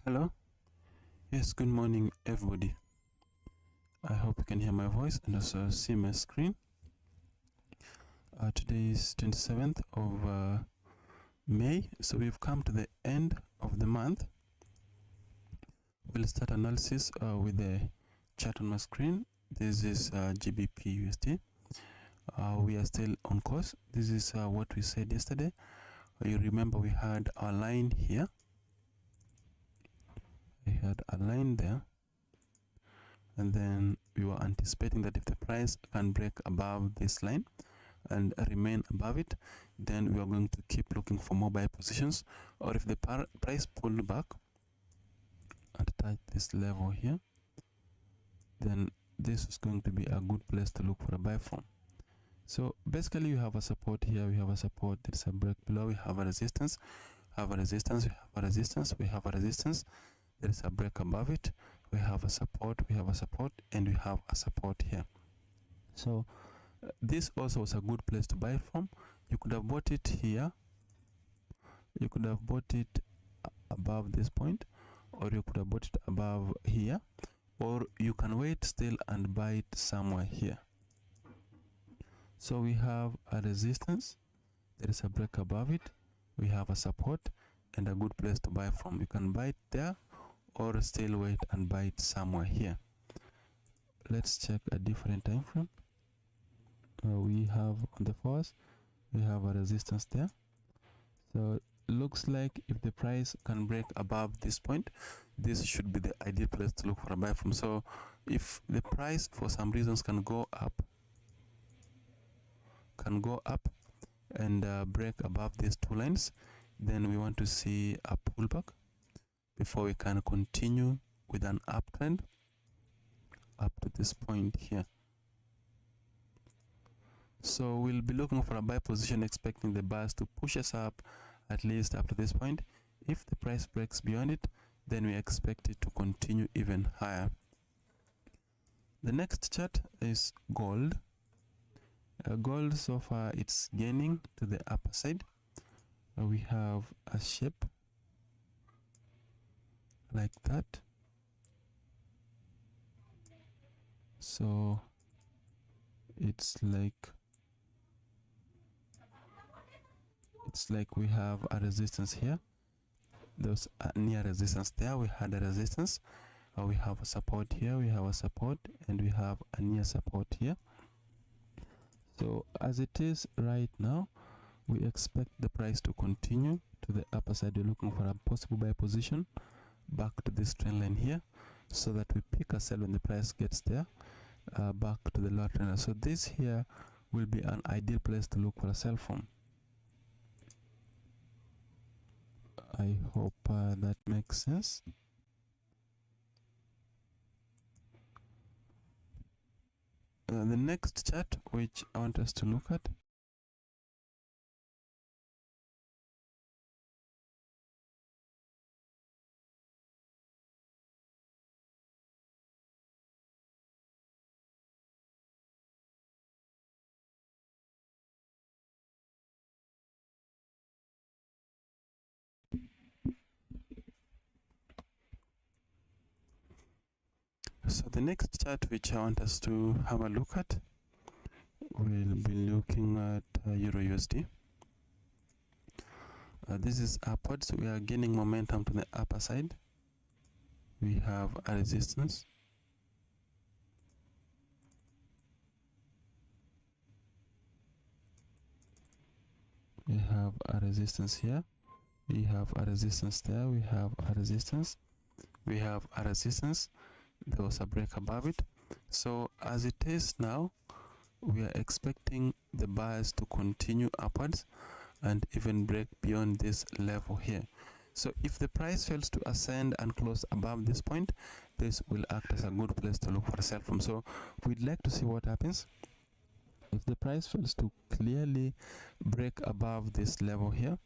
Hello. Yes, good morning everybody. I hope you can hear my voice and also see my screen. Today is 27th of May, so we've come to the end of the month. We'll start analysis with the chart on my screen. This is GBP USD. We are still on course. This is what we said yesterday. You remember we had our line here. We had a line there, and then we were anticipating that if the price can break above this line and remain above it, then we are going to keep looking for more buy positions, or if the price pulled back and touch this level here, then this is going to be a good place to look for a buy from. So basically you have a support here, we have a support, there is a break below, we have a resistance, we have a resistance, we have a resistance, we have a resistance, there is a break above it, we have a support, we have a support, and we have a support here. So this also was a good place to buy from. You could have bought it here, you could have bought it above this point, or you could have bought it above here, or you can wait still and buy it somewhere here. So we have a resistance, there is a break above it, we have a support and a good place to buy from. You can buy it there or still wait and buy it somewhere here. Let's check a different time frame. We have on the first, we have a resistance there. So looks like if the price can break above this point, this should be the ideal place to look for a buy from. So if the price for some reasons can go up and break above these two lines, then we want to see a pullback before we can continue with an uptrend up to this point here. So we'll be looking for a buy position, expecting the buyers to push us up at least up to this point. If the price breaks beyond it, then we expect it to continue even higher. The next chart is gold. Gold, so far it's gaining to the upper side. We have a shape like that. So it's like we have a resistance here. There's a near resistance there, we had a resistance, we have a support here, we have a support, and we have a near support here. So as it is right now, we expect the price to continue to the upper side. We're looking for a possible buy position back to this trend line here, so that we pick a sell when the price gets there, back to the lower trend line. So this here will be an ideal place to look for a sell from. I hope that makes sense. The next chart which I want us to look at the next chart which I want us to have a look at, we'll be looking at Euro USD. This is upwards, we are gaining momentum to the upper side. We have a resistance, we have a resistance here, we have a resistance there, we have a resistance, we have a resistance. There was a break above it. So as it is now, we are expecting the buyers to continue upwards and even break beyond this level here. So if the price fails to ascend and close above this point, this will act as a good place to look for a sell from. So we'd like to see what happens if the price fails to clearly break above this level here.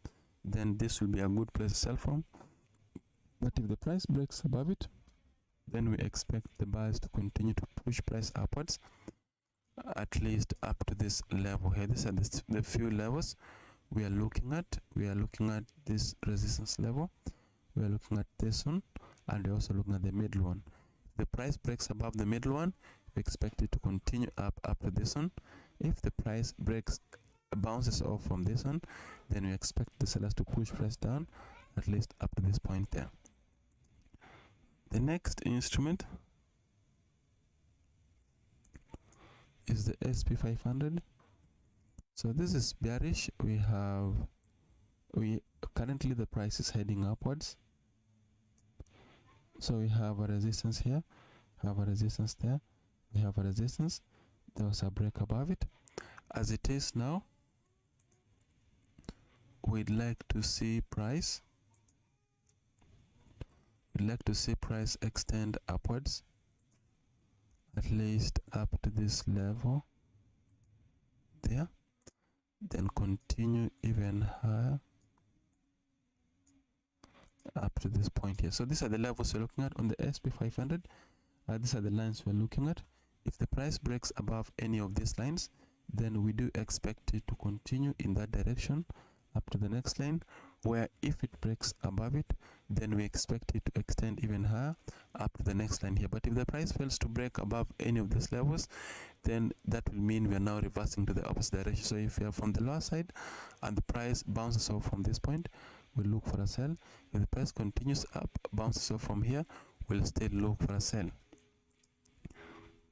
Then this will be a good place to sell from. But if the price breaks above it, then we expect the buyers to continue to push price upwards, at least up to this level here. These are the few levels we are looking at. We are looking at this resistance level, we are looking at this one, and we're also looking at the middle one. If the price breaks above the middle one, we expect it to continue up to this one. If the price bounces off from this one, then we expect the sellers to push price down at least up to this point there. The next instrument is the SP500. So this is bearish. Currently the price is heading upwards. So we have a resistance here, have a resistance there, we have a resistance. There was a break above it. As it is now, we'd like to see price extend upwards, at least up to this level there, then continue even higher up to this point here. So these are the levels we're looking at on the SP500. These are the lines we're looking at. If the price breaks above any of these lines, then we do expect it to continue in that direction up to the next line, where if it breaks above it, then we expect it to extend even higher up to the next line here. But if the price fails to break above any of these levels, then that will mean we are now reversing to the opposite direction. So if we are from the lower side and the price bounces off from this point, we'll look for a sell. If the price continues up, bounces off from here, we'll still look for a sell.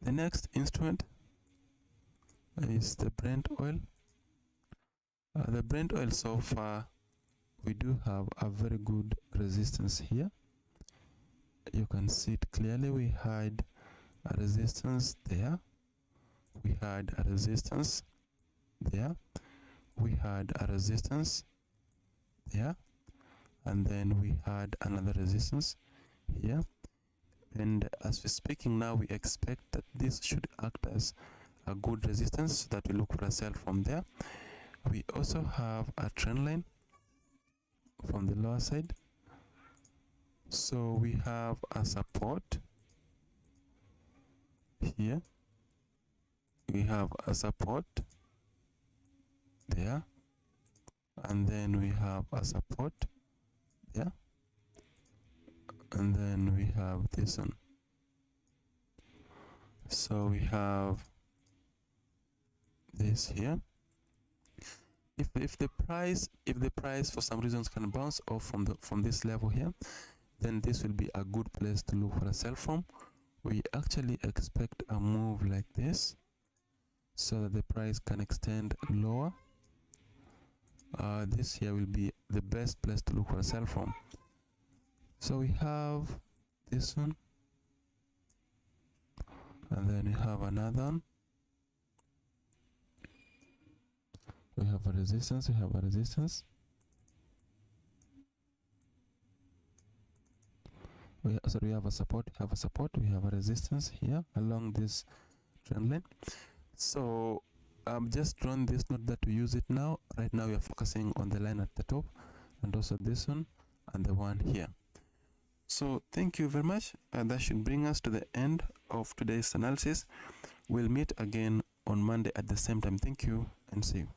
The next instrument is the Brent oil. The Brent oil, so far we do have a very good resistance here. You can see it clearly. We had a resistance there, we had a resistance there, we had a resistance there, and then we had another resistance here. And as we're speaking now, we expect that this should act as a good resistance, so that we look for a sell from there. We also have a trend line from the lower side. So we have a support here, we have a support there, and then we have a support there, and then we have this one. So we have this here. If the price for some reasons can bounce off from this level here, then this will be a good place to look for a sell from. We actually expect a move like this, so that the price can extend lower. This here will be the best place to look for a sell from. So we have this one, and then we have another one. We have a resistance, we have a resistance. We have a support, we have a resistance here along this trend line. So I've just drawn this, not that we use it now. Right now we are focusing on the line at the top, and also this one and the one here. So thank you very much, and that should bring us to the end of today's analysis. We'll meet again on Monday at the same time. Thank you, and see you.